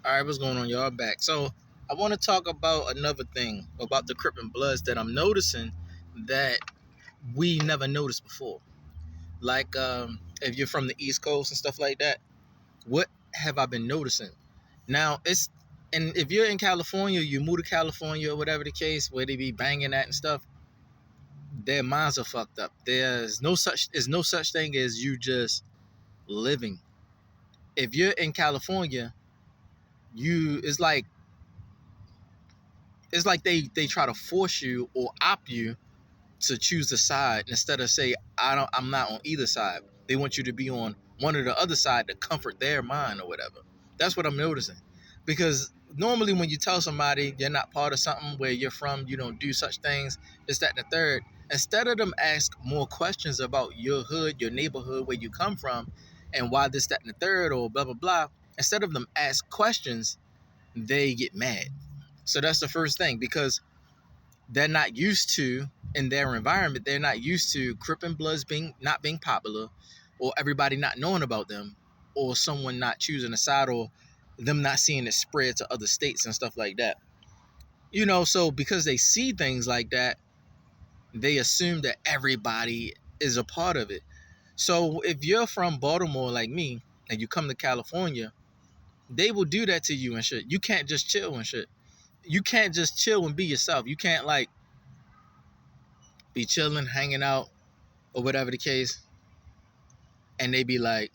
All right, what's going on, y'all? Back. So I want to talk about another thing about the Crip and Bloods that I'm noticing that we never noticed before. Like, if you're from the East Coast and stuff like that, what have I been noticing? Now and if you're in California, you move to California or whatever the case, where they be banging at and stuff, their minds are fucked up. There's no such thing as you just living. If you're in California, you it's like they try to force you or opt you to choose the side instead of say I'm not on either side. They want you to be on one or the other side to comfort their mind or whatever. That's what I'm noticing. Because normally when you tell somebody you're not part of something where you're from, you don't do such things, this, that, and the third, instead of them ask more questions about your hood, your neighborhood, where you come from, and why this, that, and the third, or blah, blah, blah, instead of them ask questions, they get mad. So that's the first thing, because they're not used to, in their environment, they're not used to Crip and Bloods not being popular, or everybody not knowing about them, or someone not choosing a side, or them not seeing it spread to other states and stuff like that. So because they see things like that, they assume that everybody is a part of it. So if you're from Baltimore like me and you come to California, they will do that to you and shit. You can't just chill and shit. You can't just chill and be yourself. You can't like be chilling, hanging out, or whatever the case, and they be like,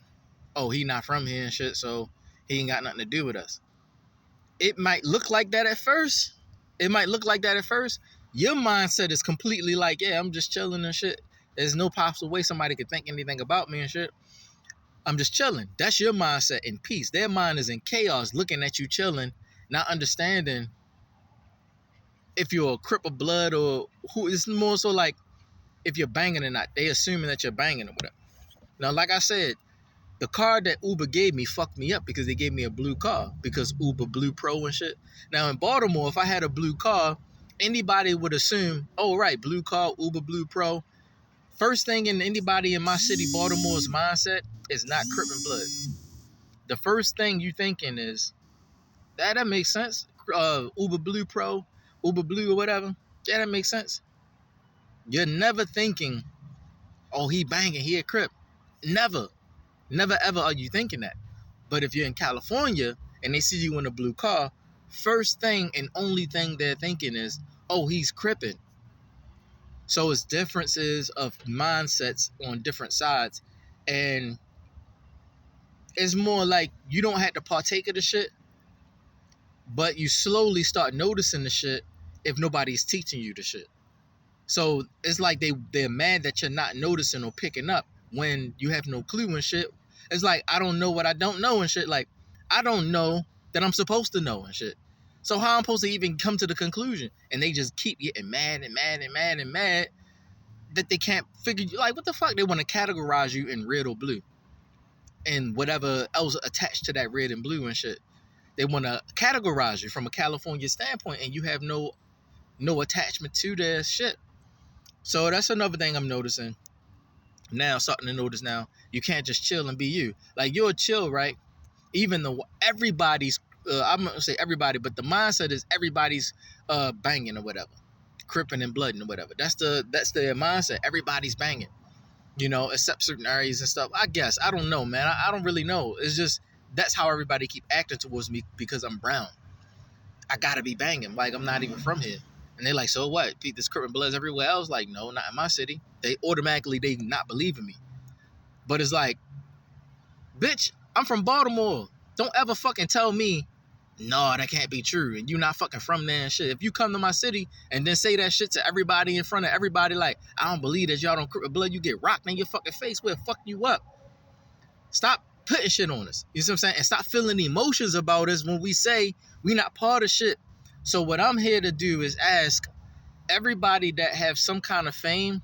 "Oh, he not from here and shit, so he ain't got nothing to do with us." It might look like that at first. Your mindset is completely like, "Yeah, I'm just chilling and shit. There's no possible way somebody could think anything about me and shit. I'm just chilling." That's your mindset in peace. Their mind is in chaos, looking at you chilling, not understanding if you're a Crip of Blood or who. It's more so like if you're banging or not. They assuming that you're banging or whatever. Now, like I said, the car that Uber gave me fucked me up because they gave me a blue car because Uber Blue Pro and shit. Now, in Baltimore, if I had a blue car, anybody would assume, oh, right, blue car, Uber Blue Pro. First thing in anybody in my city, Baltimore's mindset is not Crip and Blood. The first thing you thinking is, that makes sense. Uber Blue Pro, Uber Blue or whatever. Yeah, that makes sense. You're never thinking, oh, he banging, he a Crip. Never ever are you thinking that. But if you're in California and they see you in a blue car, first thing and only thing they're thinking is, oh, he's Crippin'. So it's differences of mindsets on different sides. And it's more like you don't have to partake of the shit, but you slowly start noticing the shit if nobody's teaching you the shit. So it's like they're mad that you're not noticing or picking up when you have no clue and shit. It's like, I don't know what I don't know and shit. Like, I don't know that I'm supposed to know and shit. So how I'm supposed to even come to the conclusion? And they just keep getting mad and mad and mad and mad that they can't figure you. Like, what the fuck? They want to categorize you in red or blue and whatever else attached to that red and blue and shit. They want to categorize you from a California standpoint, and you have no attachment to their shit. So that's another thing I'm noticing. Now, starting to notice now, you can't just chill and be you. Like, you're chill, right? Even though everybody's, I'm not gonna say everybody, but the mindset is everybody's banging or whatever, cripping and blooding or whatever. That's their mindset. Everybody's banging, except certain areas and stuff. I guess I don't know, man. I don't really know. It's just that's how everybody keep acting towards me because I'm brown. I gotta be banging like I'm not even from here. And they're like, so what? There's Crip and Bloods everywhere else? Like, no, not in my city. They not believing me. But it's like, bitch, I'm from Baltimore. Don't ever fucking tell me, no, that can't be true. And you not fucking from there and shit. If you come to my city and then say that shit to everybody in front of everybody, like, I don't believe that y'all don't Crip and Blood, you get rocked in your fucking face. We'll fuck you up. Stop putting shit on us. You see what I'm saying? And stop feeling emotions about us when we say we not part of shit. So what I'm here to do is ask everybody that have some kind of fame.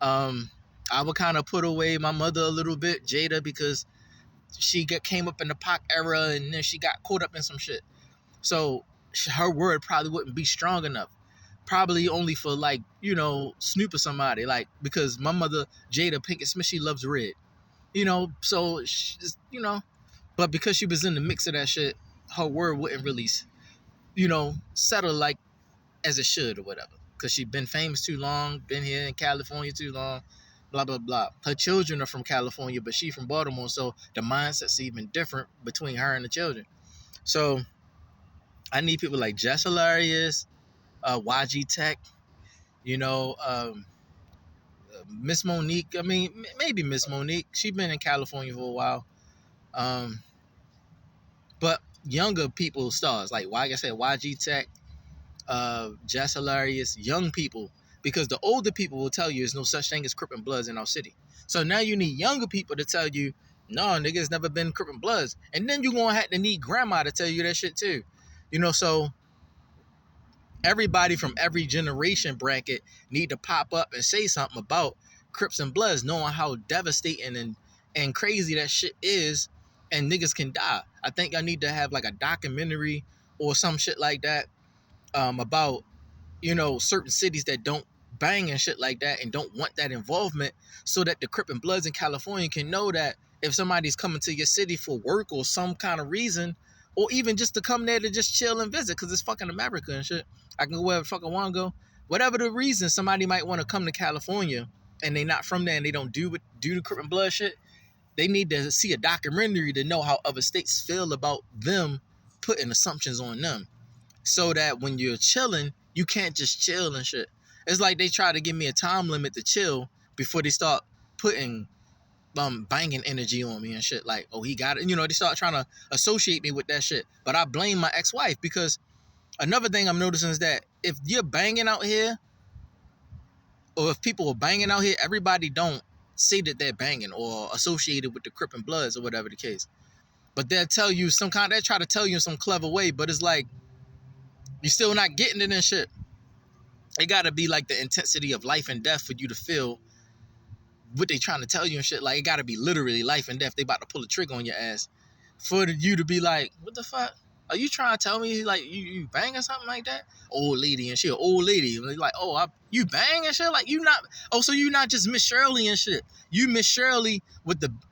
I would kind of put away my mother a little bit, Jada, because she came up in the Pac era and then she got caught up in some shit. So her word probably wouldn't be strong enough. Probably only for like, Snoop or somebody. Like, because my mother, Jada Pinkett Smith, she loves red. So, but because she was in the mix of that shit, her word wouldn't really, settle like as it should or whatever. Because she been famous too long, been here in California too long, blah, blah, blah. Her children are from California, but she from Baltimore, so the mindset's even different between her and the children. So I need people like Jess Hilarious, YG Tech, you know, Miss Monique. I mean, maybe Miss Monique. She been in California for a while. But younger people stars, like I said, YG Tech, Jess Hilarious, young people, because the older people will tell you there's no such thing as Crippin' Bloods in our city. So now you need younger people to tell you, no, niggas never been Crippin' Bloods. And then you're going to have to need grandma to tell you that shit too. So everybody from every generation bracket need to pop up and say something about Crips and Bloods, knowing how devastating and crazy that shit is, and niggas can die. I think y'all need to have like a documentary or some shit like that about, certain cities that don't bang and shit like that and don't want that involvement, so that the Crip and Bloods in California can know that if somebody's coming to your city for work or some kind of reason, or even just to come there to just chill and visit, because it's fucking America and shit. I can go wherever the fuck I want to go. Whatever the reason, somebody might want to come to California and they not from there and they don't do the Crip and Blood shit. They need to see a documentary to know how other states feel about them putting assumptions on them, so that when you're chilling, you can't just chill and shit. It's like they try to give me a time limit to chill before they start putting banging energy on me and shit. Like, oh, he got it. They start trying to associate me with that shit. But I blame my ex-wife, because another thing I'm noticing is that if you're banging out here, or if people are banging out here, everybody don't say that they're banging or associated with the Crip and Bloods or whatever the case. But they'll tell you they try to tell you in some clever way, but it's like, you're still not getting it and shit. It gotta be like the intensity of life and death for you to feel what they trying to tell you and shit. Like, it gotta be literally life and death. They about to pull a trigger on your ass for you to be like, what the fuck? Are you trying to tell me like you banging something like that? Old lady and shit, old lady. Like, oh, you bang and shit? Like, you not, oh, so you not just Miss Shirley and shit. You Miss Shirley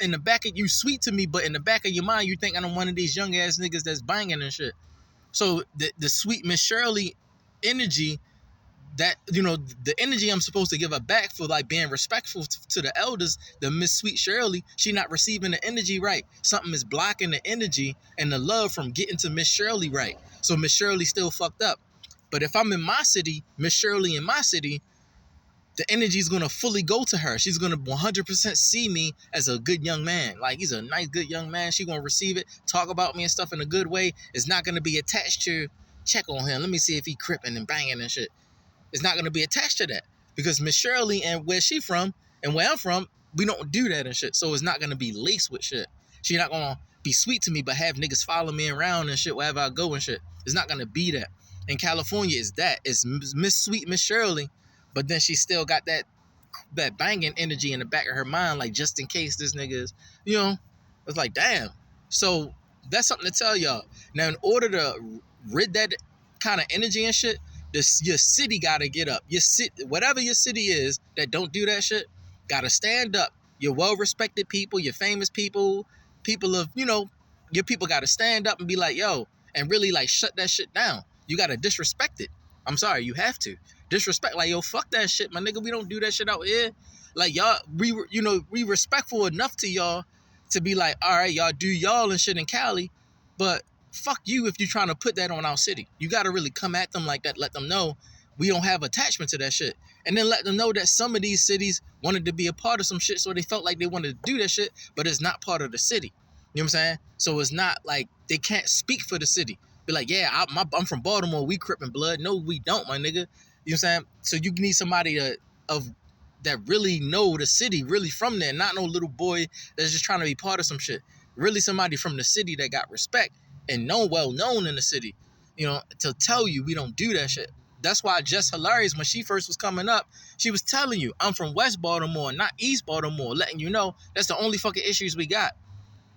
in the back of you sweet to me, but in the back of your mind, you think I'm one of these young ass niggas that's banging and shit. So the sweet Miss Shirley energy, that, the energy I'm supposed to give her back for like being respectful to the elders, the Miss Sweet Shirley, she not receiving the energy right. Something is blocking the energy and the love from getting to Miss Shirley right. So Miss Shirley still fucked up. But if I'm in my city, Miss Shirley in my city, the energy is going to fully go to her. She's going to 100% see me as a good young man. Like, he's a nice, good young man. She's going to receive it, talk about me and stuff in a good way. It's not going to be attached to, check on him, let me see if he cripping and banging and shit. It's not going to be attached to that, because Miss Shirley and where she from and where I'm from, we don't do that and shit. So it's not going to be laced with shit. She's not going to be sweet to me, but have niggas follow me around and shit wherever I go and shit. It's not going to be that. In California, it's that. It's Miss Sweet Miss Shirley, but then she still got that banging energy in the back of her mind, like, just in case this nigga is, it's like, damn. So that's something to tell y'all. Now, in order to rid that kind of energy and shit, your city gotta get up. Your city, whatever your city is that don't do that shit, gotta stand up. Your well-respected people, your famous people, people of, your people gotta stand up and be like, yo, and really like shut that shit down. You gotta disrespect it. I'm sorry, you have to. Disrespect, like, yo, fuck that shit, my nigga. We don't do that shit out here. Like, y'all, we respectful enough to y'all to be like, all right, y'all do y'all and shit in Cali, but fuck you if you're trying to put that on our city. You got to really come at them like that. Let them know we don't have attachment to that shit. And then let them know that some of these cities wanted to be a part of some shit, so they felt like they wanted to do that shit, but it's not part of the city. You know what I'm saying? So it's not like they can't speak for the city. Be like, yeah, I'm from Baltimore. We Crip and Blood. No, we don't, my nigga. You know what I'm saying? So you need somebody that really know the city, really from there, not no little boy that's just trying to be part of some shit. Really somebody from the city that got respect and well known in the city, to tell you we don't do that shit. That's why Jess Hilarious, when she first was coming up, she was telling you, I'm from West Baltimore, not East Baltimore, letting you know that's the only fucking issues we got.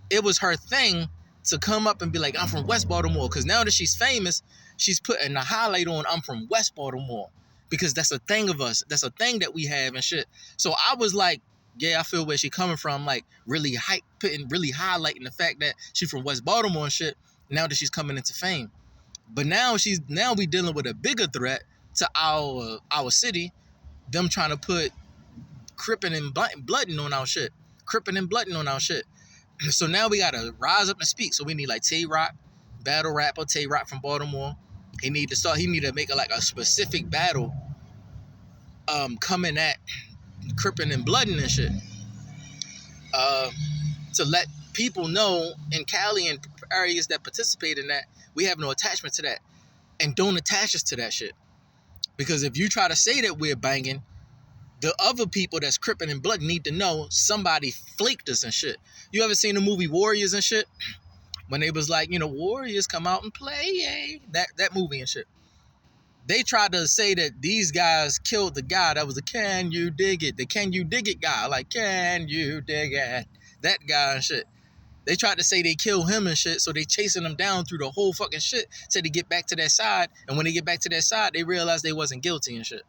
It was her thing to come up and be like, I'm from West Baltimore, because now that she's famous, she's putting the highlight on I'm from West Baltimore, because that's a thing of us. That's a thing that we have and shit. So I was like, yeah, I feel where she coming from, like really highlighting the fact that she from West Baltimore and shit. now that she's coming into fame. But now we dealing with a bigger threat to our city. Them trying to put cripping and blooding on our shit. Cripping and blooding on our shit. So now we gotta rise up and speak. So we need like Tay Rock, battle rapper Tay Rock from Baltimore. He need to make a specific battle coming at cripping and blooding and shit. To let people know in Cali and areas that participate in that, we have no attachment to that. And don't attach us to that shit. Because if you try to say that we're banging, the other people that's cripping and blood need to know somebody flaked us and shit. You ever seen the movie Warriors and shit? When they was like, Warriors come out and play, that movie and shit. They tried to say that these guys killed the guy that was the Can You Dig It? The Can You Dig It guy. Like, can you dig it? That guy and shit. They tried to say they killed him and shit, so they chasing him down through the whole fucking shit till they get back to that side. And when they get back to that side, they realize they wasn't guilty and shit.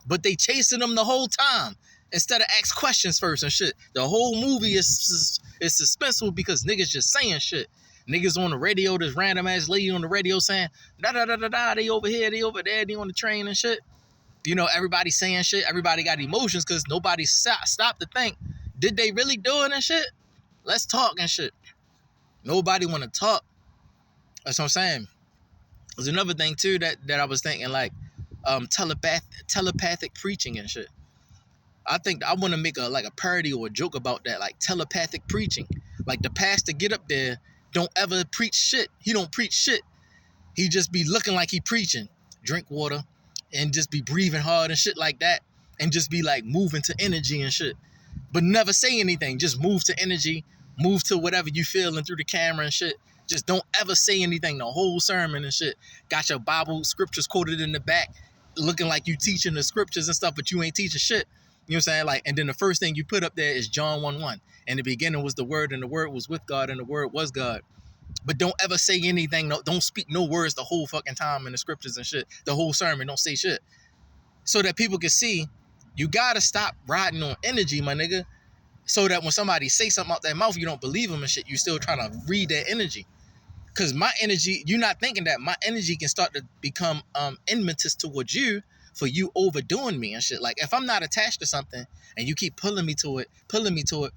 But they chasing them the whole time instead of ask questions first and shit. The whole movie is suspenseful because niggas just saying shit. Niggas on the radio, this random ass lady on the radio saying, da-da-da-da-da, they over here, they over there, they on the train and shit. Everybody saying shit. Everybody got emotions because nobody stopped to think, did they really do it and shit? Let's talk and shit. Nobody want to talk. That's what I'm saying. There's another thing too that I was thinking, like telepathic preaching and shit. I think I want to make a parody or a joke about that, like telepathic preaching. Like the pastor get up there, don't ever preach shit. He don't preach shit. He just be looking like he preaching. Drink water and just be breathing hard and shit like that. And just be like moving to energy and shit. But never say anything. Just move to energy. Move to whatever you feeling through the camera and shit. Just don't ever say anything the whole sermon and shit. Got your Bible scriptures quoted in the back. Looking like you teaching the scriptures and stuff, but you ain't teaching shit. You know what I'm saying? Like, and then the first thing you put up there is John 1:1. In the beginning was the Word, and the Word was with God, and the Word was God. But don't ever say anything. No, don't speak no words the whole fucking time in the scriptures and shit. The whole sermon, don't say shit. So that people can see, you gotta stop riding on energy, my nigga. So that when somebody say something out their mouth, you don't believe them and shit. You still trying to read that energy. Because my energy, you're not thinking that my energy can start to become enmity towards you for you overdoing me and shit. Like, if I'm not attached to something and you keep pulling me to it,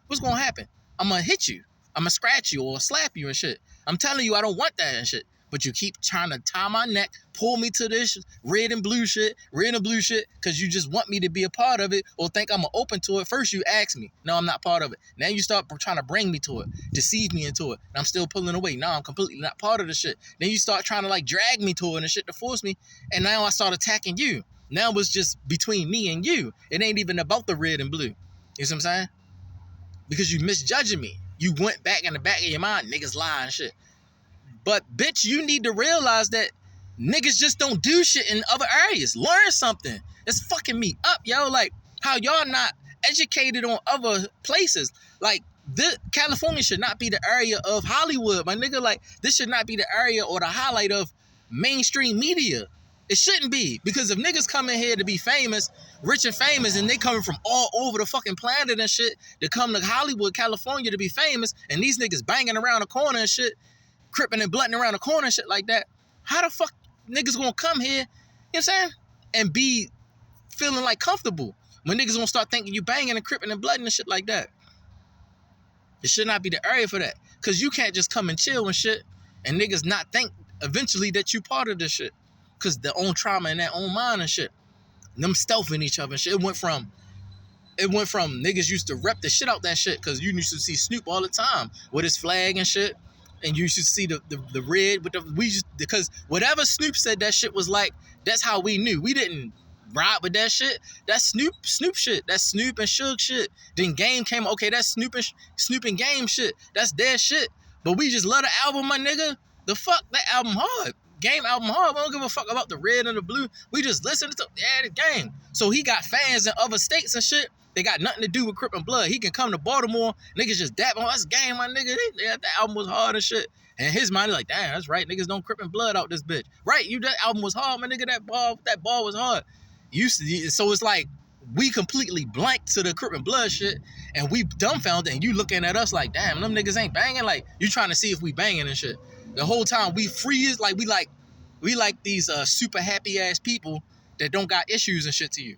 what's going to happen? I'm going to hit you. I'm going to scratch you or slap you and shit. I'm telling you I don't want that and shit. But you keep trying to tie my neck, pull me to this red and blue shit, because you just want me to be a part of it or think I'm open to it. First you ask me, no, I'm not part of it. Now you start trying to bring me to it, deceive me into it, and I'm still pulling away. Now I'm completely not part of the shit. Then you start trying to like drag me to it and shit to force me, and now I start attacking you. Now it's just between me and you. It ain't even about the red and blue. You see what I'm saying? Because you misjudging me. You went back in the back of your mind, niggas lie and shit. But bitch, you need to realize that niggas just don't do shit in other areas. Learn something. It's fucking me up, yo. Like, how y'all not educated on other places. Like, California should not be the area of Hollywood, my nigga. Like, this should not be the area or the highlight of mainstream media. It shouldn't be. Because if niggas come in here to be famous, rich and famous, and they coming from all over the fucking planet and shit to come to Hollywood, California to be famous, and these niggas banging around the corner and shit, cripping and blooding around the corner and shit like that, how the fuck niggas gonna come here, you know what I'm saying, and be feeling like comfortable when niggas gonna start thinking you banging and cripping and blooding and shit like that? It should not be the area for that. Cause you can't just come and chill and shit and niggas not think eventually that you part of this shit. Cause their own trauma and their own mind and shit. And them stealthing each other and shit. It went from niggas used to rep the shit out that shit, cause you used to see Snoop all the time with his flag and shit. And you should see the red with because whatever Snoop said that shit was like, that's how we knew. We didn't ride with that shit. That's Snoop shit. That's Snoop and Suge shit. Then Game came, okay, that's Snoop and Game shit. That's their shit. But we just love the album, my nigga. The fuck, that album hard. Game album hard. We don't give a fuck about the red and the blue. We just listen to the Game. So he got fans in other states and shit. They got nothing to do with Crip and Blood. He can come to Baltimore, niggas just dap on us Game, my nigga. That album was hard and shit. And his mind, like, damn, that's right. Niggas don't Crip and Blood out this bitch. Right, that album was hard, my nigga. That ball was hard. So it's like we completely blank to the Crip and Blood shit, and we dumbfounded, and you looking at us like, damn, them niggas ain't banging. Like, you trying to see if we banging and shit. The whole time we free as like we like these super happy ass people that don't got issues and shit to you.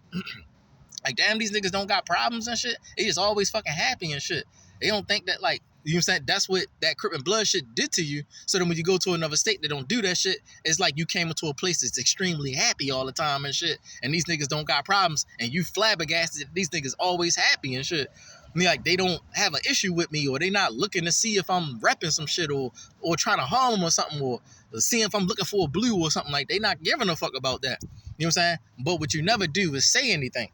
Like, damn, these niggas don't got problems and shit. They just always fucking happy and shit. They don't think that, like, you know what I'm saying? That's what that Crip and Blood shit did to you. So then when you go to another state that don't do that shit, it's like you came into a place that's extremely happy all the time and shit. And these niggas don't got problems. And you flabbergasted these niggas always happy and shit. I mean, like, they don't have an issue with me, or they not looking to see if I'm repping some shit, or trying to harm them or something, or seeing if I'm looking for a blue or something. Like, they not giving a fuck about that. You know what I'm saying? But what you never do is say anything.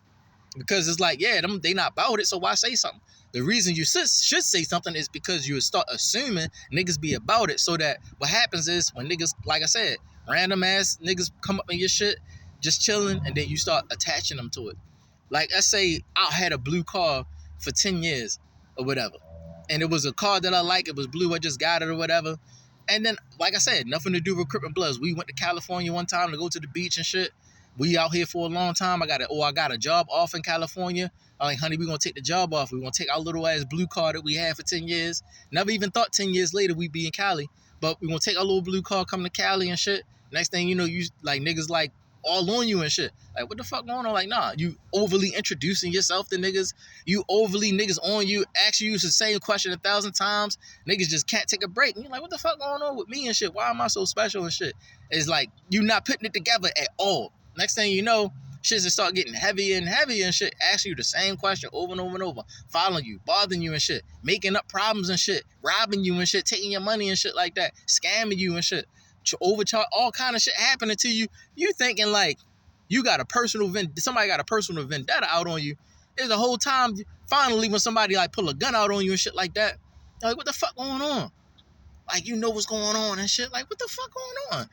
Because it's like, yeah, they not about it, so why say something? The reason you should say something is because you start assuming niggas be about it, so that what happens is when niggas, like I said, random ass niggas come up in your shit, just chilling, and then you start attaching them to it. Like, let's say I had a blue car for 10 years or whatever, and it was a car that I like, it was blue, I just got it or whatever. And then, like I said, nothing to do with Crip and Bloods. We went to California one time to go to the beach and shit. We out here for a long time. I got a job off in California. I'm like, honey, we're going to take the job off. We're going to take our little ass blue car that we had for 10 years. Never even thought 10 years later we'd be in Cali. But we're going to take our little blue car, come to Cali and shit. Next thing you know, you like niggas like all on you and shit. Like, what the fuck going on? Like, nah, you overly introducing yourself to niggas. You overly niggas on you, ask you the same question 1,000 times. Niggas just can't take a break. And you're like, what the fuck going on with me and shit? Why am I so special and shit? It's like, you not putting it together at all. Next thing you know, shit just start getting heavier and heavier and shit. Asking you the same question over and over and over. Following you, bothering you and shit. Making up problems and shit. Robbing you and shit. Taking your money and shit like that. Scamming you and shit. Overcharge, all kind of shit happening to you. You thinking like you got somebody got a personal vendetta out on you. It's the whole time, finally, when somebody like pull a gun out on you and shit like that, you're like, what the fuck going on? Like, you know what's going on and shit. Like, what the fuck going on?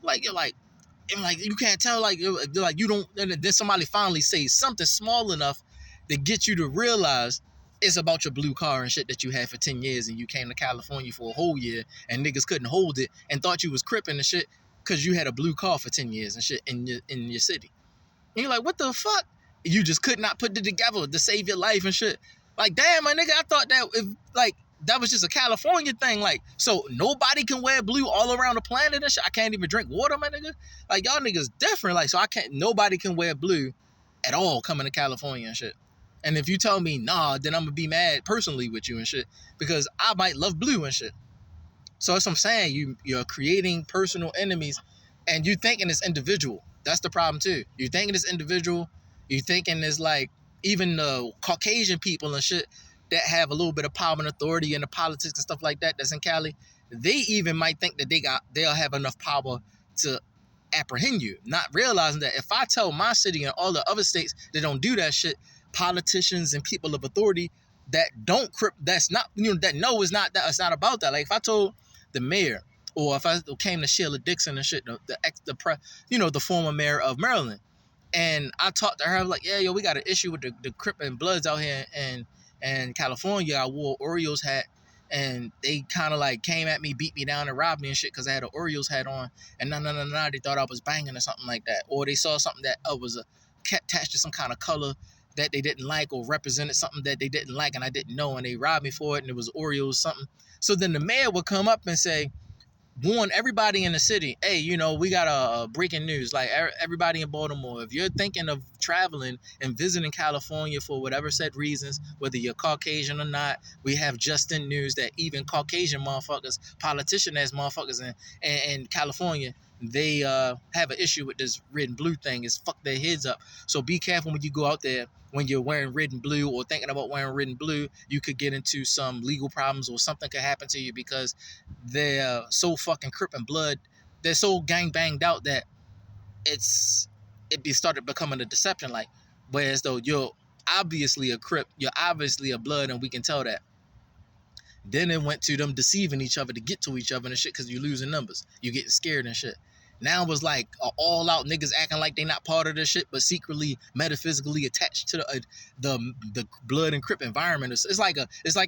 Like, you're like, and like you can't tell, like you don't. And then somebody finally says something small enough to get you to realize it's about your blue car and shit that you had for 10 years, and you came to California for a whole year, and niggas couldn't hold it and thought you was cripping and shit because you had a blue car for 10 years and shit in your city. And you're like, what the fuck? You just could not put it together to save your life and shit. Like, damn, my nigga, I thought that if like that was just a California thing. Like, so nobody can wear blue all around the planet and shit. I can't even drink water, my nigga. Like, y'all niggas different. Like, so nobody can wear blue at all coming to California and shit. And if you tell me, nah, then I'm gonna be mad personally with you and shit. Because I might love blue and shit. So that's what I'm saying. You're creating personal enemies, and you thinking it's individual. That's the problem too. You thinking it's individual. You thinking it's like even the Caucasian people and shit that have a little bit of power and authority in the politics and stuff like that that's in Cali, they even might think that they'll have enough power to apprehend you, not realizing that if I tell my city and all the other states that don't do that shit, politicians and people of authority that don't that's not, that know is not that, it's not about that. Like, if I told the mayor, or if I came to Sheila Dixon and shit, the former mayor of Maryland, and I talked to her like, yeah, yo, we got an issue with the Crip and Bloods out here in California. I wore an Orioles hat, and they kind of like came at me, beat me down, and robbed me and shit because I had an Orioles hat on. And they thought I was banging or something like that, or they saw something that was attached to some kind of color that they didn't like, or represented something that they didn't like, and I didn't know, and they robbed me for it, and it was Orioles something. So then the mayor would come up and say, warn everybody in the city, hey, we got a breaking news. Like, everybody in Baltimore, if you're thinking of traveling and visiting California for whatever said reasons, whether you're Caucasian or not, we have just in news that even Caucasian motherfuckers, politician-ass motherfuckers in California, they have an issue with this red and blue thing. It's fucked their heads up. So be careful when you go out there. When you're wearing red and blue, or thinking about wearing red and blue, you could get into some legal problems, or something could happen to you, because they're so fucking Crip and Blood. They're so gang banged out that it started becoming a deception. Like, whereas though you're obviously a Crip, you're obviously a Blood, and we can tell that. Then it went to them deceiving each other to get to each other and shit, because you're losing numbers. You getting scared and shit. Now it was like all out niggas acting like they not part of this shit, but secretly, metaphysically attached to the Blood and Crip environment. It's like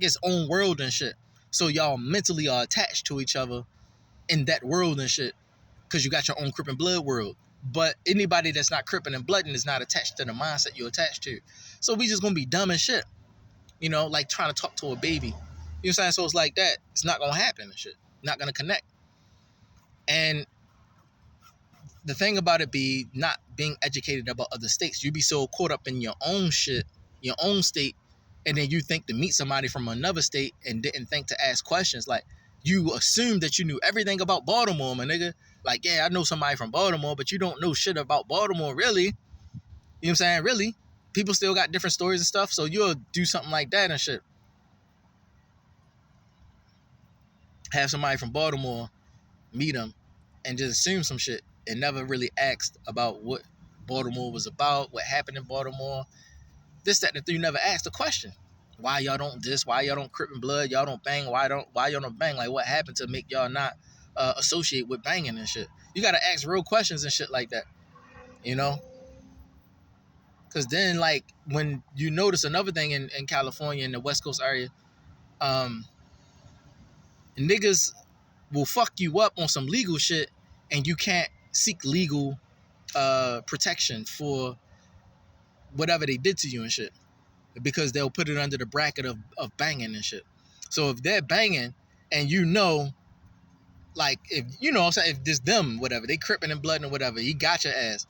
its own world and shit. So y'all mentally are attached to each other in that world and shit, because you got your own Crip and Blood world. But anybody that's not Crippin' and Blooding is not attached to the mindset you're attached to. So we just gonna be dumb as shit, like trying to talk to a baby. You know what I'm saying? So it's like that. It's not gonna happen and shit. Not gonna connect. And the thing about it be not being educated about other states, you be so caught up in your own shit, your own state, and then you think to meet somebody from another state and didn't think to ask questions. Like, you assumed that you knew everything about Baltimore, my nigga. Like, yeah, I know somebody from Baltimore, but you don't know shit about Baltimore, really. You know what I'm saying? Really. People still got different stories and stuff, so you'll do something like that and shit. Have somebody from Baltimore meet them and just assume some shit and never really asked about what Baltimore was about, what happened in Baltimore, this, that, and the you never asked a question. Why y'all don't this? Why y'all don't crip and blood? Y'all don't bang? Why y'all don't bang? Like, what happened to make y'all not associate with banging and shit? You gotta ask real questions and shit like that, you know? Because then, like, when you notice another thing in California, in the West Coast area, um, niggas will fuck you up on some legal shit and you can't seek legal protection for whatever they did to you and shit, because they'll put it under the bracket of banging and shit. So if they're banging and you know, like, if you know what I'm saying, if this them, whatever, they cripping and blooding or whatever, he got your ass.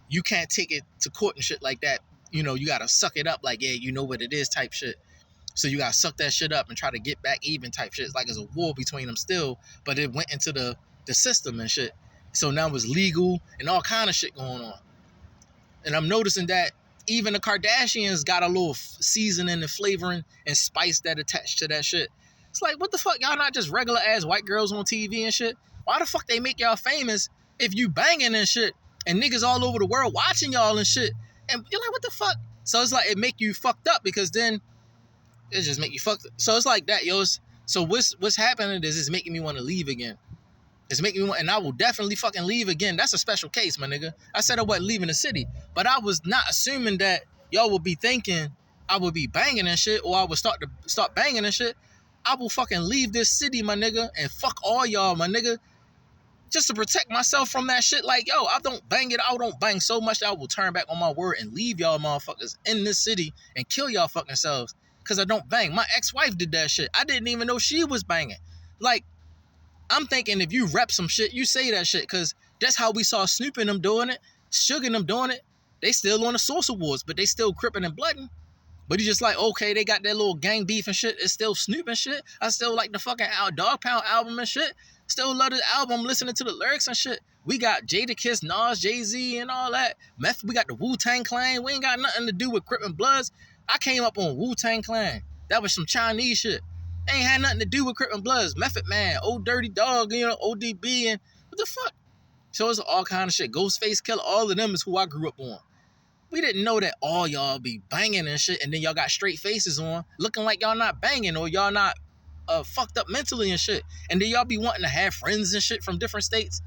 You can't take it to court and shit like that. You know, you gotta suck it up like, yeah, you know what it is type shit. So you gotta suck that shit up and try to get back even type shit. It's like it's a war between them still, but it went into the system and shit. So now it's legal and all kind of shit going on. And I'm noticing that even the Kardashians got a little seasoning and flavoring and spice that attached to that shit. It's like, what the fuck? Y'all not just regular ass white girls on TV and shit? Why the fuck they make y'all famous if you banging and shit and niggas all over the world watching y'all and shit? And you're like, what the fuck? So it's like, it make you fucked up because then it just make you fucked up. So it's like that, yo. So what's happening is it's making me want to leave again. It's making me want, and I will definitely fucking leave again. That's a special case, my nigga. I said I wasn't leaving the city, but I was not assuming that y'all would be thinking I would be banging and shit, or I would start banging and shit. I will fucking leave this city, my nigga, and fuck all y'all, my nigga, just to protect myself from that shit. Like, yo, I don't bang it. I don't bang so much that I will turn back on my word and leave y'all motherfuckers in this city and kill y'all fucking selves because I don't bang. My ex-wife did that shit. I didn't even know she was banging. Like, I'm thinking if you rep some shit, you say that shit, because that's how we saw Snoop and them doing it, Suge and them doing it. They still on the Source Awards, but they still cripping and blooding. But you just like, okay, they got that little gang beef and shit. It's still Snoop and shit. I still like the fucking Dog Pound album and shit. Still love the album, listening to the lyrics and shit. We got Jadakiss, Nas, Jay-Z and all that. Meth, we got the Wu-Tang Clan. We ain't got nothing to do with Crip and Bloods. I came up on Wu-Tang Clan. That was some Chinese shit. Ain't had nothing to do with Crip and Bloods. Method Man, Old Dirty Dog, you know, ODB, and what the fuck? So it's all kind of shit. Ghostface Killer, all of them is who I grew up on. We didn't know that all y'all be banging and shit, and then y'all got straight faces on, looking like y'all not banging or y'all not fucked up mentally and shit. And then y'all be wanting to have friends and shit from different states.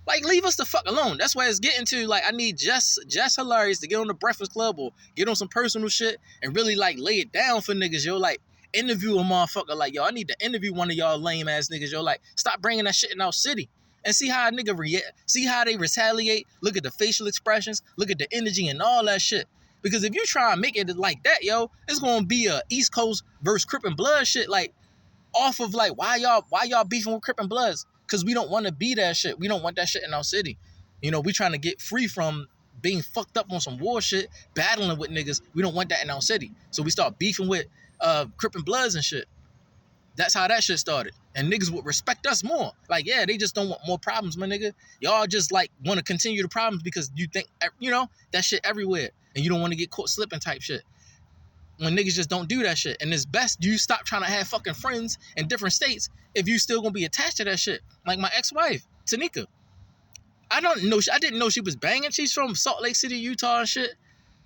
Like, leave us the fuck alone. That's why it's getting to, like, I need Jess Hilarious to get on the Breakfast Club or get on some personal shit and really, like, lay it down for niggas, yo. Like, interview a motherfucker like, yo, I need to interview one of y'all lame ass niggas, yo. Like, stop bringing that shit in our city and see how a nigga react, see how they retaliate. Look at the facial expressions, look at the energy and all that shit. Because if you try and make it like that, yo, it's gonna be a East Coast versus Crip and Blood shit. Like, off of like, why y'all beefing with Crip and Bloods? Because we don't want to be that shit. We don't want that shit in our city. You know, we trying to get free from being fucked up on some war shit, battling with niggas. We don't want that in our city. So we start beefing with Crip and Bloods and shit. That's how that shit started. And niggas would respect us more. Like, yeah, they just don't want more problems, my nigga. Y'all just like want to continue the problems because you think, you know, that shit everywhere. And you don't want to get caught slipping type shit. When niggas just don't do that shit. And it's best you stop trying to have fucking friends in different states if you still gonna be attached to that shit. Like my ex-wife, Tanika. I didn't know she was banging. She's from Salt Lake City, Utah and shit.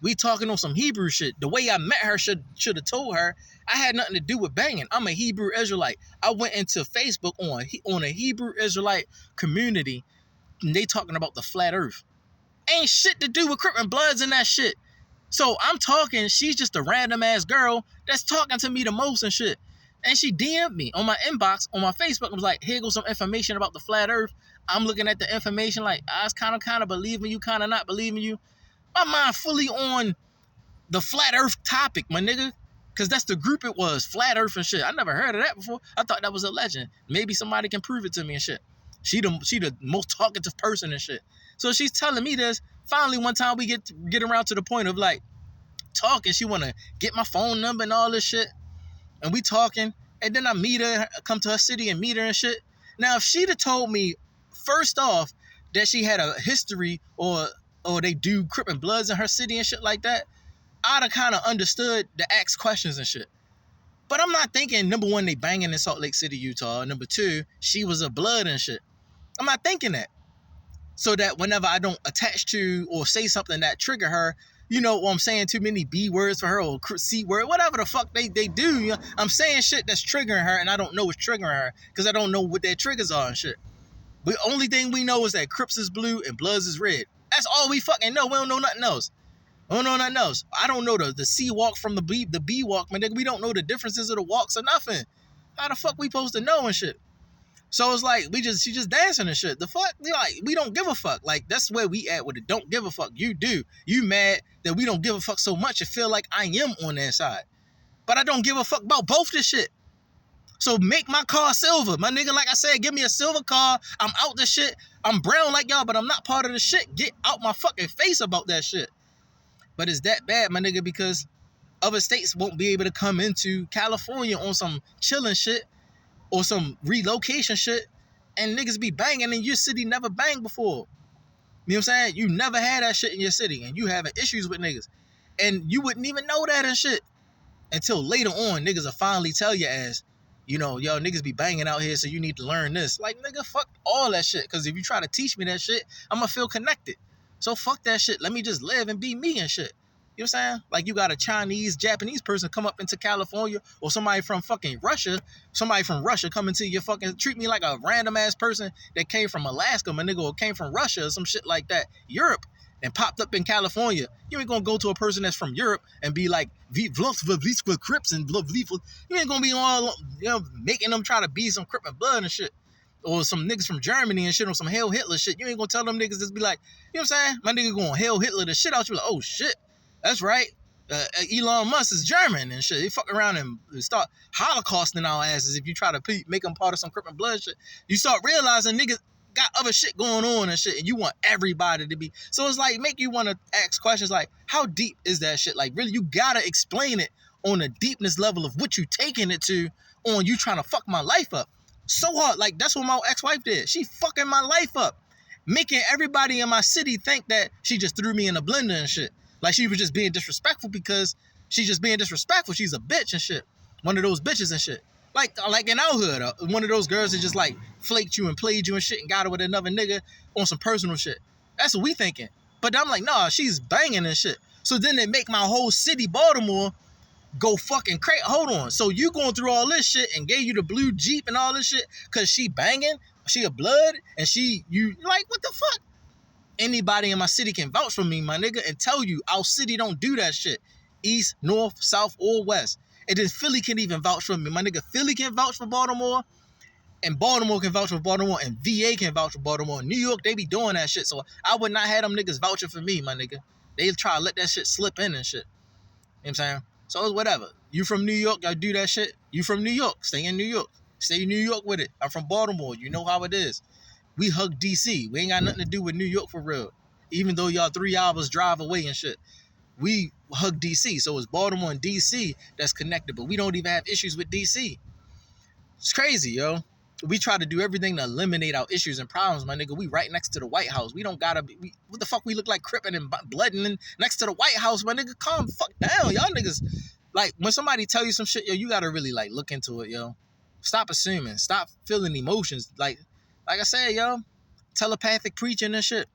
We talking on some Hebrew shit. The way I met her should have told her I had nothing to do with banging. I'm a Hebrew Israelite. I went into Facebook on a Hebrew Israelite community and they talking about the flat earth. Ain't shit to do with Crip and Bloods and that shit. So I'm talking, she's just a random ass girl that's talking to me the most and shit. And she DM'd me on my inbox, on my Facebook, and was like, here goes some information about the flat earth. I'm looking at the information like, I was kind of believing you, kind of not believing you. My mind fully on the flat earth topic, my nigga. Because that's the group it was, flat earth and shit. I never heard of that before. I thought that was a legend. Maybe somebody can prove it to me and shit. She the most talkative person and shit. So she's telling me this. Finally, one time we get around to the point of like talking. She wanna get my phone number and all this shit, and we talking. And then I meet her, come to her city and meet her and shit. Now, if she'd have told me first off that she had a history or they do Crip and Bloods in her city and shit like that, I'd have kind of understood to ask questions and shit. But I'm not thinking, number one, they banging in Salt Lake City, Utah. Number two, she was a blood and shit. I'm not thinking that. So that whenever I don't attach to or say something that trigger her, you know, or I'm saying too many B words for her or C word, whatever the fuck they do, you know, I'm saying shit that's triggering her and I don't know what's triggering her because I don't know what their triggers are and shit. The only thing we know is that Crips is blue and Bloods is red. That's all we fucking know. We don't know nothing else. I don't know nothing else. I don't know the C walk from the B walk, man. We don't know the differences of the walks or nothing. How the fuck we supposed to know and shit? So it's like she just dancing and shit. The fuck, like we don't give a fuck. Like that's where we at with it. Don't give a fuck. You do. You mad that we don't give a fuck so much. It feel like I am on that side, but I don't give a fuck about both this shit. So make my car silver, my nigga. Like I said, give me a silver car. I'm out the shit. I'm brown like y'all, but I'm not part of the shit. Get out my fucking face about that shit. But it's that bad, my nigga, because other states won't be able to come into California on some chilling shit or some relocation shit, and niggas be banging in your city never banged before. You know what I'm saying? You never had that shit in your city, and you having issues with niggas. And you wouldn't even know that and shit until later on niggas will finally tell your ass, you know, yo, niggas be banging out here, so you need to learn this. Like, nigga, fuck all that shit, because if you try to teach me that shit, I'm going to feel connected. So fuck that shit. Let me just live and be me and shit. You know what I'm saying? Like you got a Chinese, Japanese person come up into California or somebody from fucking Russia, come into your fucking, treat me like a random ass person that came from Alaska, my nigga, or came from Russia or some shit like that, Europe, and popped up in California. You ain't gonna go to a person that's from Europe and be like, Crips and you ain't gonna be all, you know, making them try to be some Crip and Blood and shit. Or some niggas from Germany and shit on some Hail Hitler shit. You ain't gonna tell them niggas just be like, you know what I'm saying? My nigga gonna Hail Hitler the shit out you. Like, oh shit, that's right. Elon Musk is German and shit. He fuck around and start holocausting our asses if you try to make them part of some Crip and Blood shit. You start realizing niggas got other shit going on and shit, and you want everybody to be. So it's like make you want to ask questions like, how deep is that shit? Like really, you gotta explain it on the deepness level of what you taking it to on you trying to fuck my life up. So hard. Like that's what my ex-wife did. She fucking my life up, making everybody in my city think that she just threw me in a blender and shit. Like she was just being disrespectful because she's just being disrespectful. She's a bitch and shit. One of those bitches and shit. Like in our hood, one of those girls that just like flaked you and played you and shit and got her with another nigga on some personal shit. That's what we thinking. But I'm like, nah, she's banging and shit. So then they make my whole city, Baltimore, go fucking crazy. Hold on. So you going through all this shit and gave you the blue Jeep and all this shit because she banging, she a blood, and you like, what the fuck? Anybody in my city can vouch for me, my nigga, and tell you our city don't do that shit. East, north, south, or west. And then Philly can even vouch for me. My nigga, Philly can vouch for Baltimore, and Baltimore can vouch for Baltimore, and VA can vouch for Baltimore. New York, they be doing that shit. So I would not have them niggas vouching for me, my nigga. They try to let that shit slip in and shit. You know what I'm saying? So it's whatever. You from New York, y'all do that shit. You from New York, stay in New York. Stay in New York with it. I'm from Baltimore. You know how it is. We hug DC. We ain't got nothing to do with New York for real. Even though y'all 3 hours drive away and shit. We hug DC. So it's Baltimore and DC that's connected. But we don't even have issues with DC. It's crazy, yo. We try to do everything to eliminate our issues and problems, my nigga. We right next to the White House. We don't gotta be. What the fuck we look like crippin' and blooding next to the White House, my nigga? Calm the fuck down. Y'all niggas, like, when somebody tell you some shit, yo, you gotta really, like, look into it, yo. Stop assuming. Stop feeling emotions. Like I said, yo, telepathic preaching and shit.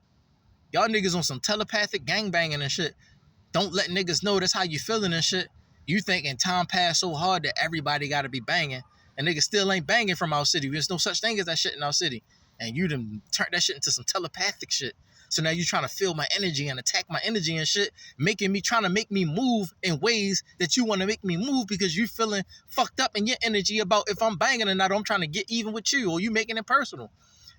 Y'all niggas on some telepathic gangbanging and shit. Don't let niggas know that's how you feeling and shit. You thinking time passed so hard that everybody gotta be banging. And niggas still ain't banging from our city. There's no such thing as that shit in our city. And you done turned that shit into some telepathic shit. So now you trying to feel my energy and attack my energy and shit, trying to make me move in ways that you want to make me move because you feeling fucked up in your energy about if I'm banging or not, or I'm trying to get even with you, or you making it personal.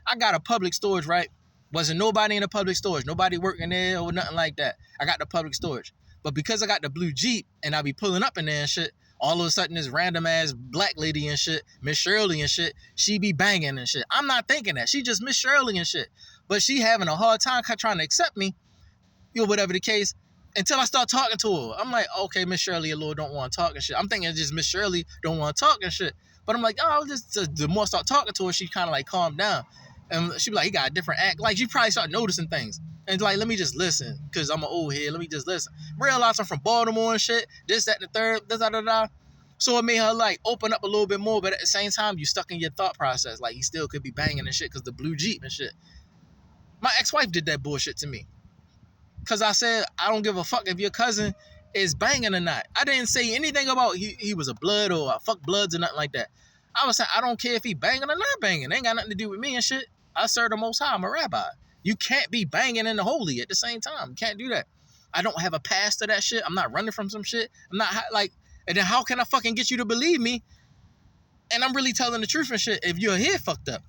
I got a public storage, right? Wasn't nobody in the public storage. Nobody working there or nothing like that. I got the public storage. But because I got the blue Jeep and I be pulling up in there and shit, All of a sudden, this random ass black lady and shit, Miss Shirley and shit, she be banging and shit. I'm not thinking that. She just Miss Shirley and shit. But she having a hard time trying to accept me, whatever the case, until I start talking to her. I'm like, okay, Miss Shirley a little don't want to talk and shit. I'm thinking just Miss Shirley don't want to talk and shit. But I'm like, oh, the more I start talking to her, she kind of like calmed down. And she be like, he got a different act. Like, she probably start noticing things. And like, let me just listen, because I'm an old head. Let me just listen. Realize I'm from Baltimore and shit. This, that, and the third, da. So it made her like open up a little bit more, but at the same time, you stuck in your thought process. Like, he still could be banging and shit because the blue Jeep and shit. My ex-wife did that bullshit to me. Because I said, I don't give a fuck if your cousin is banging or not. I didn't say anything about he was a blood or a fuck bloods or nothing like that. I was saying, I don't care if he banging or not banging. It ain't got nothing to do with me and shit. I serve the Most High. I'm a rabbi. You can't be banging in the holy at the same time. You can't do that. I don't have a past to that shit. I'm not running from some shit. I'm not like, and then how can I fucking get you to believe me? And I'm really telling the truth and shit if you're here fucked up.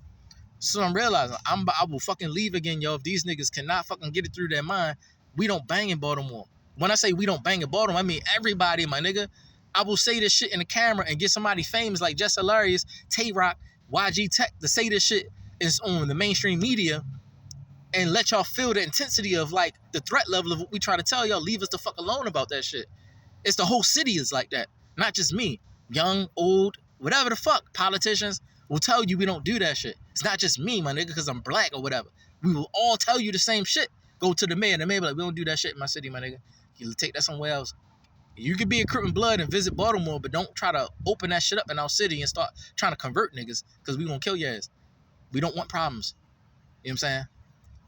So I'm realizing I will fucking leave again, yo, if these niggas cannot fucking get it through their mind. We don't bang in Baltimore. When I say we don't bang in Baltimore, I mean everybody, my nigga. I will say this shit in the camera and get somebody famous like Jess Hilarious, Tay-Rock, YG Tech to say this shit is on the mainstream media and let y'all feel the intensity of like the threat level of what we try to tell y'all. Leave us the fuck alone about that shit. It's the whole city is like that. Not just me. Young, old, whatever the fuck. Politicians will tell you we don't do that shit. It's not just me, my nigga, because I'm black or whatever. We will all tell you the same shit. Go to the mayor. The mayor be like, we don't do that shit in my city, my nigga. You take that somewhere else. You could be a Crip and Blood and visit Baltimore, but don't try to open that shit up in our city and start trying to convert niggas, because we gonna kill your ass. We don't want problems. You know what I'm saying?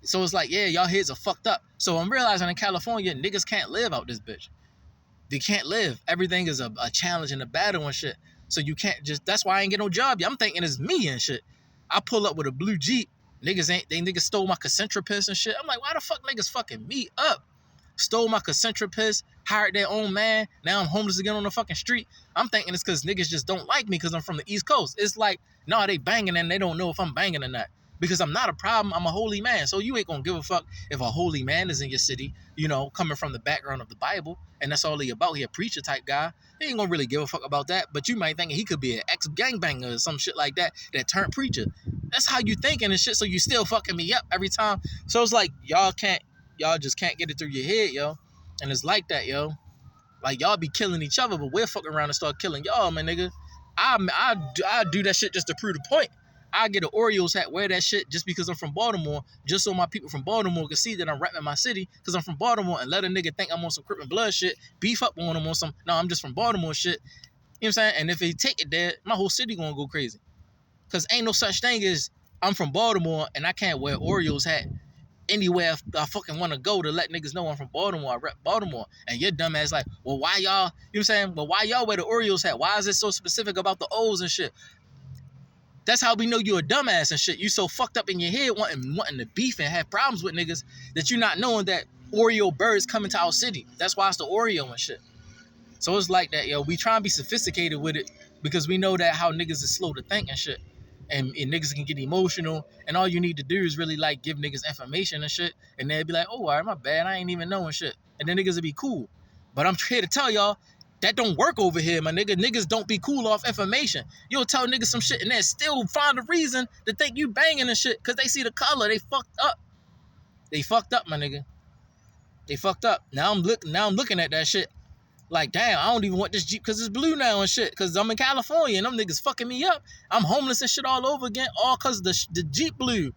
So it's like, yeah, y'all heads are fucked up. So I'm realizing in California, niggas can't live out this bitch. They can't live. Everything is a challenge and a battle and shit. So you can't just, that's why I ain't get no job yet. I'm thinking it's me and shit. I pull up with a blue Jeep. Niggas stole my Concentra piss and shit. I'm like, why the fuck niggas fucking me up? Stole my Concentra piss, hired their own man. Now I'm homeless again on the fucking street. I'm thinking it's because niggas just don't like me because I'm from the East Coast. It's like, no, they banging and they don't know if I'm banging or not. Because I'm not a problem. I'm a holy man. So you ain't gonna give a fuck if a holy man is in your city, coming from the background of the Bible, and that's all he about. He a preacher type guy. He ain't gonna really give a fuck about that. But you might think he could be an ex-gangbanger or some shit like that turned preacher. That's how you thinking and shit. So you still fucking me up every time. So it's like y'all just can't get it through your head, yo. And it's like that, yo. Like y'all be killing each other, but we'll fuck around and start killing y'all, man, nigga. I do that shit just to prove the point. I get an Orioles hat, wear that shit just because I'm from Baltimore, just so my people from Baltimore can see that I'm repping my city because I'm from Baltimore, and let a nigga think I'm on some Crip and Blood shit, beef up on him on some, no, I'm just from Baltimore shit. You know what I'm saying? And if he take it there, my whole city gonna go crazy. Because ain't no such thing as I'm from Baltimore and I can't wear Orioles hat anywhere I fucking want to go to let niggas know I'm from Baltimore. I rep Baltimore. And your dumb ass like, well, why y'all, you know what I'm saying? Well, why y'all wear the Orioles hat? Why is it so specific about the O's and shit? That's how we know you a dumbass and shit. You so fucked up in your head wanting to beef and have problems with niggas that you not knowing that Oreo birds coming to our city. That's why it's the Oreo and shit. So it's like that, yo. We try and be sophisticated with it because we know that how niggas is slow to think and shit. And niggas can get emotional, and all you need to do is really like give niggas information and shit, and they'll be like, oh, all right, my bad, I ain't even knowing shit. And then niggas will be cool. But I'm here to tell y'all, that don't work over here, my nigga. Niggas don't be cool off information. You'll tell niggas some shit and then still find a reason to think you banging and shit because they see the color. They fucked up. They fucked up, my nigga. They fucked up. Now I'm looking at that shit like, damn, I don't even want this Jeep because it's blue now and shit because I'm in California and them niggas fucking me up. I'm homeless and shit all over again, all because the Jeep blue.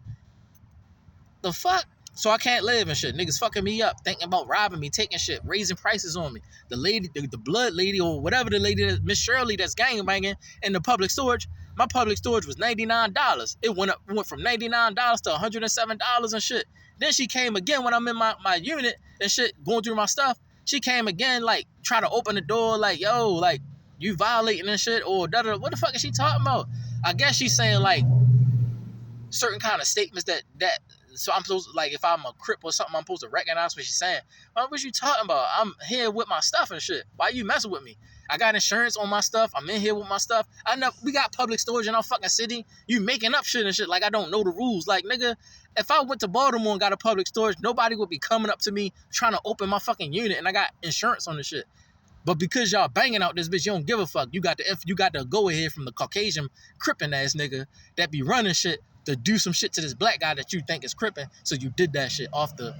The fuck? So I can't live and shit. Niggas fucking me up, thinking about robbing me, taking shit, raising prices on me. The lady, the blood lady or whatever the lady, Miss Shirley that's gangbanging in the public storage, my public storage was $99. It went from $99 to $107 and shit. Then she came again when I'm in my unit and shit, going through my stuff. She came again, like, try to open the door, like, yo, like, you violating and shit, or da-da. What the fuck is she talking about? I guess she's saying, like, certain kind of statements that so I'm supposed to, like, if I'm a Crip or something, I'm supposed to recognize what she's saying. What you talking about? I'm here with my stuff and shit. Why you messing with me? I got insurance on my stuff. I'm in here with my stuff. I know we got public storage in our fucking city. You making up shit and shit like I don't know the rules. Like, nigga, if I went to Baltimore and got a public storage, nobody would be coming up to me trying to open my fucking unit and I got insurance on the shit. But because y'all banging out this bitch, you don't give a fuck. You got the go ahead from the Caucasian crippin' ass nigga that be running shit to do some shit to this black guy that you think is crippin'. So you did that shit off the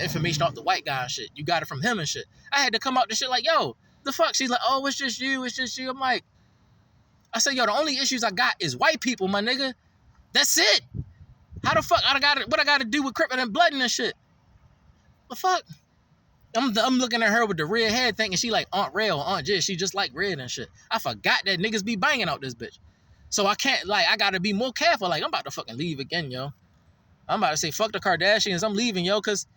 information off the white guy and shit. You got it from him and shit. I had to come out to shit like, yo, the fuck? She's like, oh, it's just you. I'm like, I said, yo, the only issues I got is white people, my nigga. That's it. How the fuck what I gotta do with crippin' and blood and shit? The fuck? I'm looking at her with the red hair thinking she like Aunt Red or Aunt Jill. She just like red and shit. I forgot that niggas be banging out this bitch. So I can't, like, I gotta be more careful. Like, I'm about to fucking leave again, yo. I'm about to say, fuck the Kardashians. I'm leaving, yo, because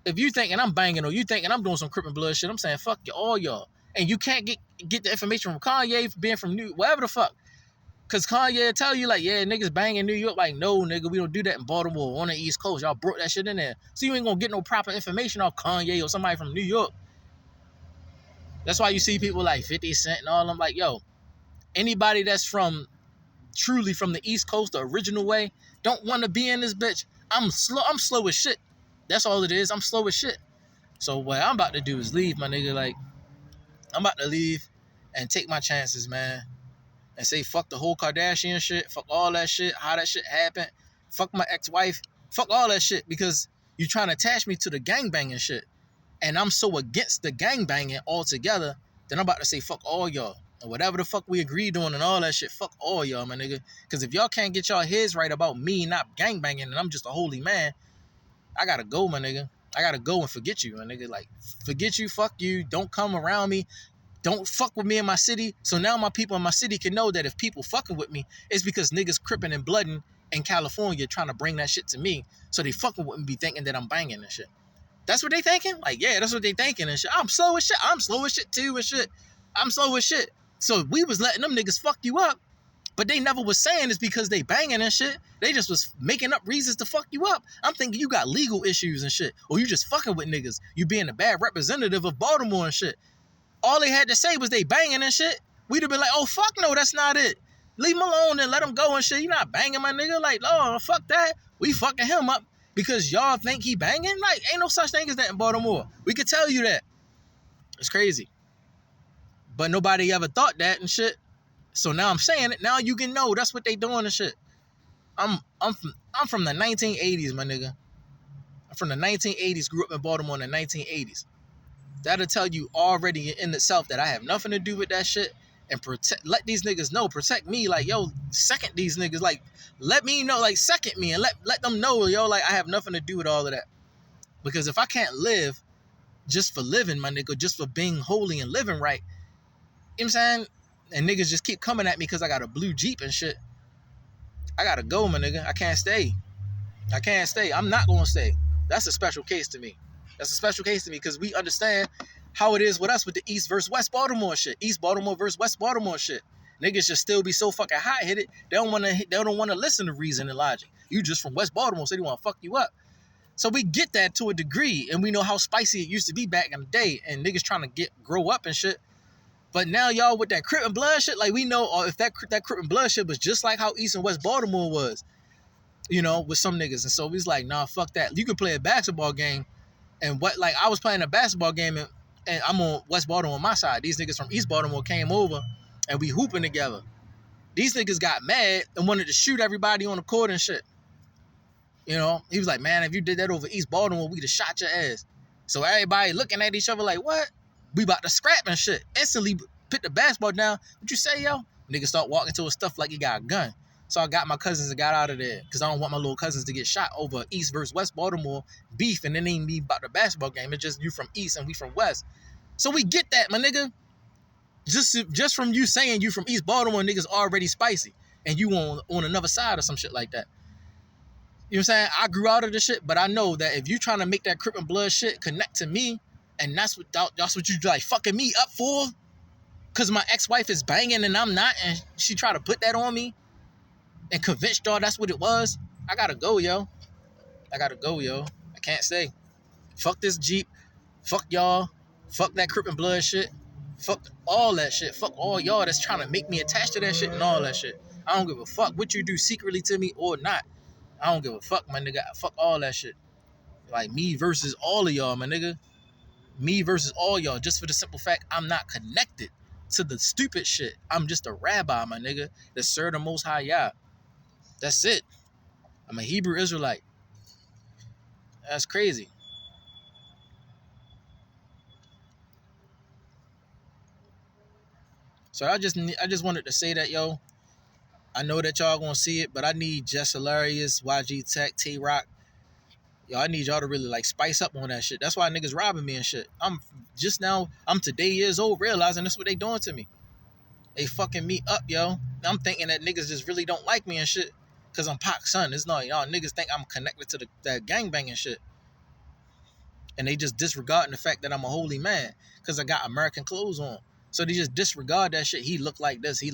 if you thinking I'm banging or you thinking I'm doing some crippin' blood shit, I'm saying, fuck you, all y'all. And you can't get the information from Kanye being from wherever the fuck. Because Kanye tell you, like, yeah, niggas bang in New York. Like, no, nigga, we don't do that in Baltimore on the East Coast. Y'all brought that shit in there. So you ain't going to get no proper information off Kanye or somebody from New York. That's why you see people like 50 Cent and all them. Like, yo, anybody that's truly from the East Coast, the original way, don't want to be in this bitch. I'm slow as shit. That's all it is. I'm slow as shit. So what I'm about to do is leave, my nigga. Like, I'm about to leave and take my chances, man. And say fuck the whole Kardashian shit, fuck all that shit, how that shit happened, fuck my ex-wife, fuck all that shit because you trying to attach me to the gangbanging shit. And I'm so against the gangbanging altogether, then I'm about to say fuck all y'all. And whatever the fuck we agreed on and all that shit, fuck all y'all, my nigga. Because if y'all can't get y'all heads right about me not gangbanging and I'm just a holy man, I gotta go, my nigga. I gotta go and forget you, my nigga. Like, forget you, fuck you, don't come around me. Don't fuck with me in my city. So now my people in my city can know that if people fucking with me, it's because niggas crippin' and blooding in California trying to bring that shit to me. So they fucking with me be thinking that I'm banging and shit. That's what they thinking? Like, yeah, that's what they thinking and shit. I'm slow as shit. I'm slow as shit too and shit. I'm slow as shit. So we was letting them niggas fuck you up. But they never was saying it's because they banging and shit. They just was making up reasons to fuck you up. I'm thinking you got legal issues and shit. Or you just fucking with niggas. You being a bad representative of Baltimore and shit. All they had to say was they banging and shit. We'd have been like, oh, fuck no, that's not it. Leave him alone and let him go and shit. You not banging my nigga. Like, oh, fuck that. We fucking him up because y'all think he banging? Like, ain't no such thing as that in Baltimore. We could tell you that. It's crazy. But nobody ever thought that and shit. So now I'm saying it. Now you can know that's what they doing and shit. I'm from the 1980s, my nigga. I'm from the 1980s. Grew up in Baltimore in the 1980s. That'll tell you already in itself that I have nothing to do with that shit and let these niggas know, protect me, like, yo, second these niggas, like, let me know, like, second me and let them know, yo, like, I have nothing to do with all of that. Because if I can't live just for living, my nigga, just for being holy and living right, you know what I'm saying? And niggas just keep coming at me because I got a blue Jeep and shit. I gotta go, my nigga. I can't stay. I'm not gonna stay. That's a special case to me. That's a special case to me because we understand how it is with us with the East versus West Baltimore shit. East Baltimore versus West Baltimore shit. Niggas just still be so fucking hot-headed. They don't want to listen to reason and logic. You just from West Baltimore, so they want to fuck you up. So we get that to a degree, and we know how spicy it used to be back in the day, and niggas trying to grow up and shit. But now y'all with that Crip and Blood shit, like we know if that Crip and Blood shit was just like how East and West Baltimore was, you know, with some niggas. And so he's like, nah, fuck that. You can play a basketball game. And like I was playing a basketball game and I'm on West Baltimore on my side. These niggas from East Baltimore came over and we hooping together. These niggas got mad and wanted to shoot everybody on the court and shit. You know, he was like, man, if you did that over East Baltimore, we'd have shot your ass. So everybody looking at each other like, what? We about to scrap and shit. Instantly put the basketball down. What you say, yo? Niggas start walking to his stuff like he got a gun. So I got my cousins and got out of there because I don't want my little cousins to get shot over East versus West Baltimore beef, and then ain't me about the basketball game. It's just you from East and we from West. So we get that, my nigga. Just from you saying you from East Baltimore, niggas already spicy, and you on another side or some shit like that. You know what I'm saying? I grew out of this shit, but I know that if you trying to make that Crip and Blood shit connect to me, and that's what you like fucking me up for, because my ex-wife is banging and I'm not, and she try to put that on me. And convinced y'all that's what it was. I gotta go, yo. I can't stay. Fuck this Jeep. Fuck y'all. Fuck that Crip and Blood shit. Fuck all that shit. Fuck all y'all that's trying to make me attached to that shit and all that shit. I don't give a fuck what you do secretly to me or not. I don't give a fuck, my nigga. Fuck all that shit. Like me versus all of y'all, my nigga. Me versus all y'all, just for the simple fact I'm not connected to the stupid shit. I'm just a rabbi, my nigga, that serve the Most High Yah. That's it. I'm a Hebrew Israelite. That's crazy. So I just wanted to say that, yo. I know that y'all gonna see it, but I need Jess Hilarious, YG Tech, T Rock. Yo, I need y'all to really like spice up on that shit. That's why niggas robbing me and shit. I'm today years old realizing that's what they doing to me. They fucking me up, yo. I'm thinking that niggas just really don't like me and shit. Cause I'm Pac's son. It's not y'all niggas think I'm connected to that gangbanging shit. And they just disregarding the fact that I'm a holy man. Cause I got American clothes on. So they just disregard that shit. He look like this. He